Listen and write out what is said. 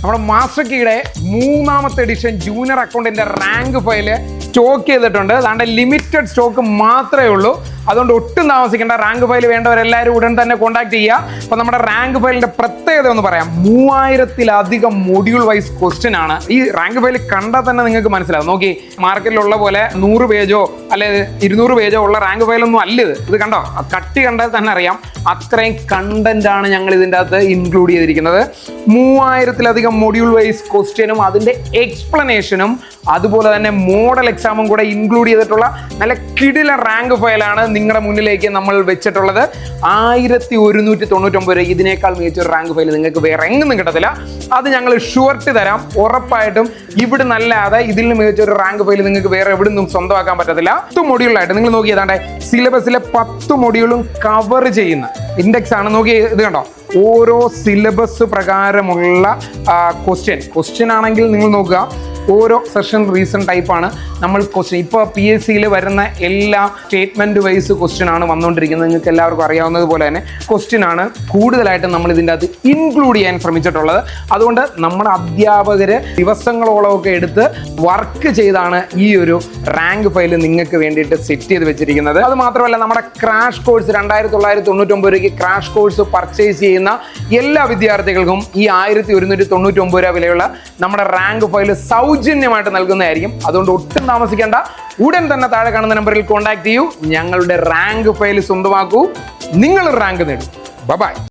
നമ്മുടെ മാസ്റ്റർ കീയുടെ 3ാമത്തെ edition junior അക്കൗണ്ടിന്റെ റാങ്ക് ഫയല് സ്റ്റോക്ക് ചെയ്തിട്ടുണ്ട്. അതാണ്ട് ലിമിറ്റഡ് സ്റ്റോക്ക് മാത്രമേ ഉള്ളൂ. അതുകൊണ്ട് ഒട്ടും താമസിക്കേണ്ട. റാങ്ക് ഫയൽ വേണ്ടവരെല്ലാവരും ഉടൻ തന്നെ കോൺടാക്ട് ചെയ്യുക. അപ്പോൾ നമ്മുടെ റാങ്ക് ഫയലിന്റെ പ്രത്യേകത ഒന്ന് പറയാം. 3000-ലധികം മൊഡ്യൂൾ വൈസ് ക്വസ്റ്റ്യൻ ആണ്. ഈ റാങ്ക് ഫയൽ കണ്ടാൽ തന്നെ നിങ്ങൾക്ക് മനസ്സിലാവും. നോക്കി, മാർക്കറ്റിലുള്ള പോലെ 100 പേജോ അല്ലെ 200 പേജോ ഉള്ള റാങ്ക് ഫയലൊന്നും അല്ല ഇത്. ഇത് കണ്ടോ, കട്ടി കണ്ടാൽ തന്നെ അറിയാം. അത്രയും കണ്ടന്റ് ആണ് ഞങ്ങൾ ഇതിൻ്റെ അകത്ത് ഇൻക്ലൂഡ് ചെയ്തിരിക്കുന്നത്. 3000-ലധികം മൊഡ്യൂൾ വൈസ് ക്വസ്റ്റ്യനും അതിൻ്റെ എക്സ്പ്ലനേഷനും അതുപോലെ തന്നെ മോഡൽ എക്സാമും കൂടെ ഇൻക്ലൂഡ് ചെയ്തിട്ടുള്ള നല്ല കിടില റാങ്ക് ഫയലാണ് നിങ്ങളുടെ മുന്നിലേക്ക് നമ്മൾ വെച്ചിട്ടുള്ളത്. 1199 രൂപ. ഇതിനേക്കാൾ മികച്ചൊരു റാങ്ക് ഫയൽ നിങ്ങൾക്ക് വേറെ എങ്ങും കിട്ടത്തില്ല. അത് ഞങ്ങൾ ഷുവർട്ടി തരാം. ഉറപ്പായിട്ടും ഇവിടെ നല്ലാതെ ഇതിൽ നിന്ന് മികച്ചൊരു റാങ്ക് ഫയൽ നിങ്ങൾക്ക് വേറെ എവിടെ നിന്നും സ്വന്തമാക്കാൻ പറ്റത്തില്ല. 10 മൊഡ്യൂളായിട്ട് നിങ്ങൾ നോക്കിയതാണ്ടേ സിലബസിലെ 10 മൊഡ്യൂളും കവർ ചെയ്യുന്ന ഇൻഡെക്സ് ആണ്. നോക്കി, ഇത് കണ്ടോ, ഓരോ സിലബസ് പ്രകാരമുള്ള ക്വസ്റ്റ്യൻ ആണെങ്കിൽ നിങ്ങൾ നോക്കുക, ഓരോ സെഷൻ റീസൺ ടൈപ്പാണ് നമ്മൾ ക്വസ്റ്റ്യൻ. ഇപ്പോൾ PSCയിൽ വരുന്ന എല്ലാ സ്റ്റേറ്റ്മെൻറ്റ് വൈസ് ക്വസ്റ്റ്യൻ ആണ് വന്നുകൊണ്ടിരിക്കുന്നത്. നിങ്ങൾക്ക് എല്ലാവർക്കും അറിയാവുന്നതുപോലെ തന്നെ ക്വസ്റ്റ്യൻ ആണ് കൂടുതലായിട്ടും നമ്മൾ ഇതിൻ്റെ അകത്ത് ഇൻക്ലൂഡ് ചെയ്യാൻ ശ്രമിച്ചിട്ടുള്ളത്. അതുകൊണ്ട് നമ്മുടെ അധ്യാപകർ ദിവസങ്ങളോളമൊക്കെ എടുത്ത് വർക്ക് ചെയ്താണ് ഈ ഒരു റാങ്ക് ഫയൽ നിങ്ങൾക്ക് വേണ്ടിയിട്ട് സെറ്റ് ചെയ്ത് വെച്ചിരിക്കുന്നത്. അത് മാത്രമല്ല, നമ്മുടെ ക്രാഷ് കോഴ്സ് 2999 രൂപയ്ക്ക് ക്രാഷ് കോഴ്സ് പർച്ചേസ് ചെയ്യുന്ന എല്ലാ വിദ്യാർത്ഥികൾക്കും ഈ 1199 രൂപ വിലയുള്ള നമ്മുടെ റാങ്ക് ഫയൽ സൗജന്യമായിട്ട് നൽകുന്നതായിരിക്കും. അതുകൊണ്ട് ഒട്ടും താമസിക്കേണ്ട. ഉടൻ തന്നെ താഴെ കാണുന്ന നമ്പറിൽ കോൺടാക്ട് ചെയ്യൂ. ഞങ്ങളുടെ റാങ്ക് ഫയൽ സ്വന്തമാക്കൂ. നിങ്ങൾ റാങ്ക് നേടും. ബൈ.